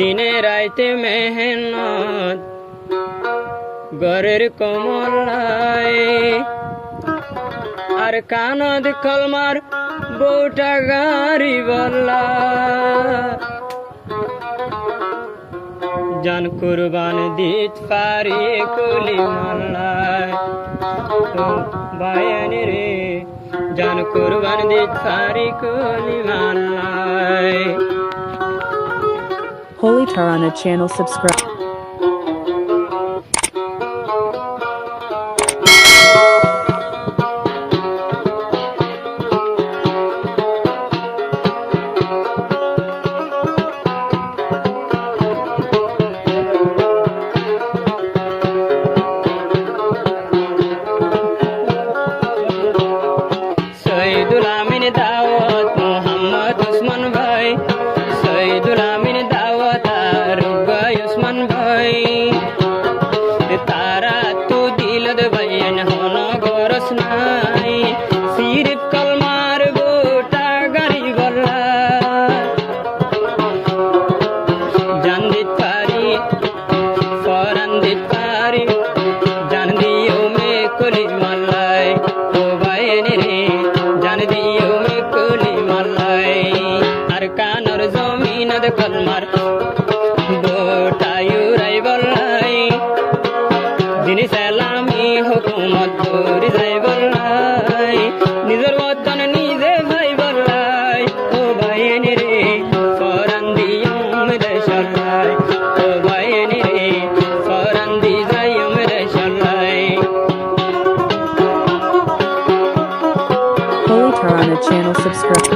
দিনে রাইতে মেহনত গরের কমলাই আর কানদ কলমার বউটা গাড়ি বল্লা জান কুরবান দিত পারি কলি মাল্লায় বায়ানি রে জান কুরবান দিত পারি কলি মাল্লায়। Holy Tarana channel subscribe. Shahidul আমিন দাওয়াত মোহাম্মদ উসমান ভাই, শহীদুল আমিন দাওয়াত আর ভাই উসমান ভাই, তারা তো দিলত ভাইয়েন হন গরস নাই, সিরিফ কলমার গোটা গাড়ি বল্লা জান দিত পারি ফরান দিত পারি জান দিও মে কলি মাল্লায় ও ভাইয়েনি রে জান দিও মে কলি মাল্লায় আর কানর জমিনত কলমার গোটায়ুরাই বল্লাই যিনি সালামি হুকুমত করি যাই বল্লাই নিজের বতন নিজে ভাই বল্লাই ও ভাইয়েনি রে ফরান দিও মেরে সল্লাই ও ভাইয়েনি রে ফরান দি যাইও মেরে সল্লাই। Holy Tarana channel subscribe.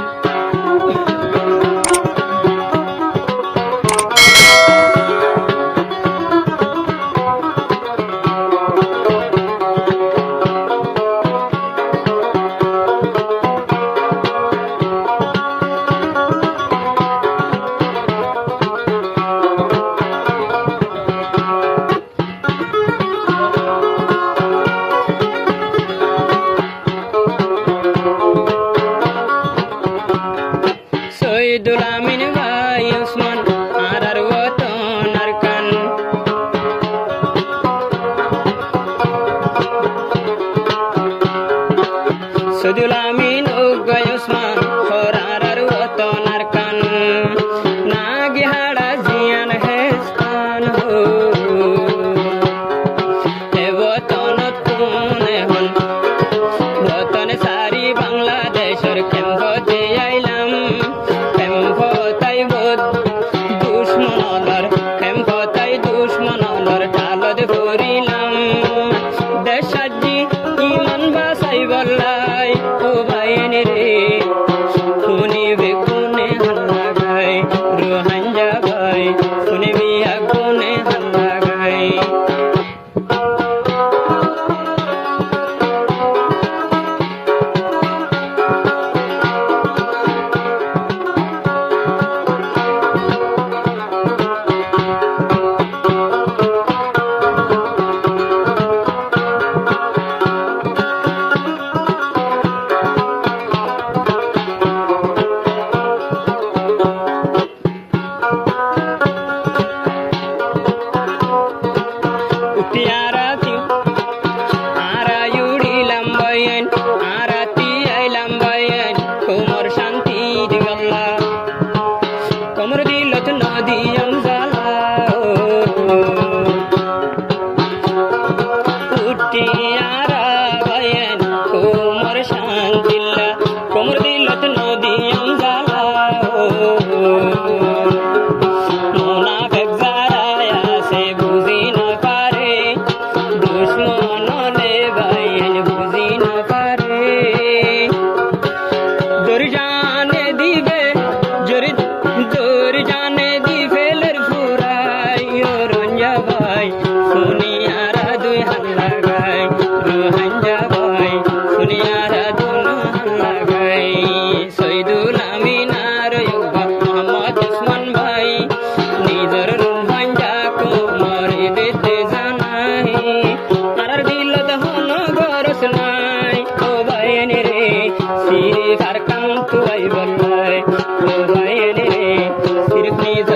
Shahidul আমিন ভাই উসমান আর ওতন আর কান শহীদুল আমিন ও গায় উসমান আর ওতন আর কান নাগি হাড়া জিয়ান হেস্তান হো এ ওতন কোনে হন ওতন সারি বাংলাদেশের কেম্পতে আইলাম তাই বোধ দুশ্মনলার তাই দুশ্মনলার টালদ করিলাম দেশাজি ইমান বাসাই বল্লাই ও ভাইয়েনি রে শুনিবে কোনে হাল্লা গায় রোহাঞ্জা ভাই শুনিবি কোনে হাল্লা গায়। Sirif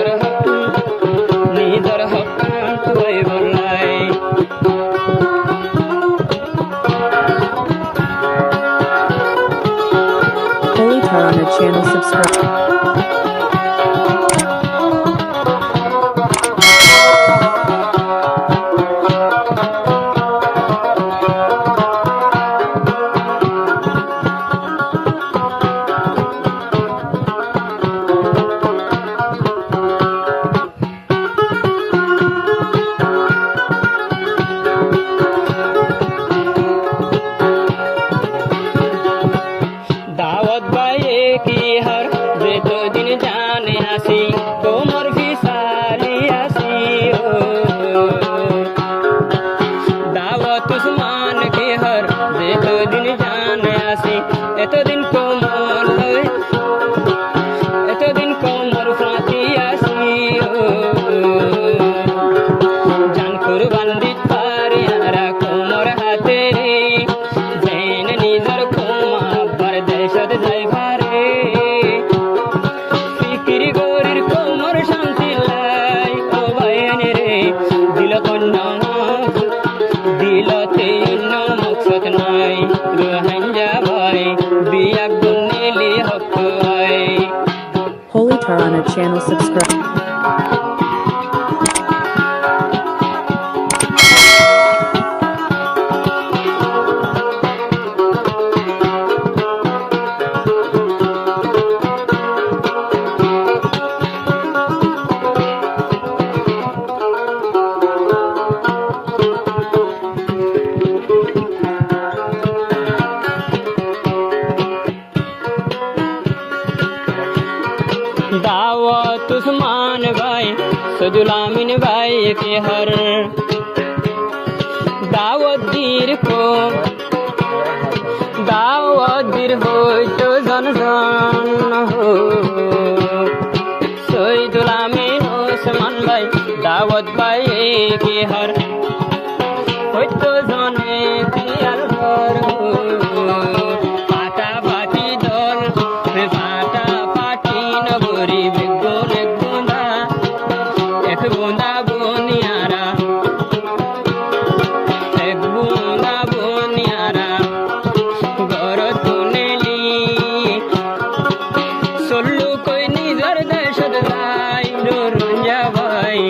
channel subscribe. दावत बाए की हर जे तो दिन जाने आसी তোমার ফিসালি আসি ও दावत उस्मान की हर जे तो दिन जाने आसी এতদিন কোমর লই এতদিন কোমর ফাঁকি আসি ও জান কুরবান দিত পারি আরা কোমর হাতে রে জেন নিজর কোমা বার দেশত যাইবারে ফিকিরি গরির কোমর শান্তি লাই ও বাইনে রে দিল কন্যা দিলতে অন্য মকসদ নাই রোহাঞ্জা ভাই বিয়া গুনেলি হক হয় Holy Tarana channel subscribe. दावत उस्मान भाई सजुलामिन भाई के हर दावत दीर को दावत दीर हो तो जन जन हो सजुलामिन उस्मान भाई दावत भाई के हर हो तो जने दियार हर हो पाटा पाटी दल पाटा पाटी नगरी बेगोन एक बूंदा बोनियारा एक बूंदा बोनियारा घर तुनेली सोल्लू कोई निजर देशत लाई रंजा भाई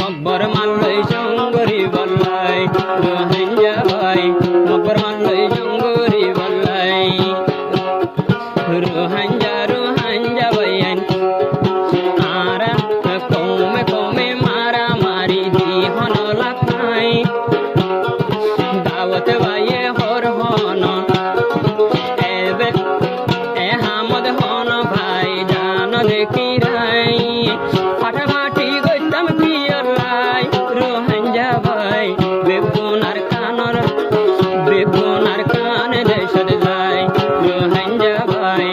मब्बर माल्लई जंगरी बल्लाई रंजा भाई मब्बर माल्लई जंगरी बल्लाई रोहंजा रोहंजा बयान आरा कौमे कौमे मारा मारी दी हन लखाई दावत बाये हर हन एबे ए हामद हन भाई जान देखी राई फाटाफाटी गइताम पियर लाई रोहंजा भाई बेगुनार कान देशत जाय रोहंजा भाई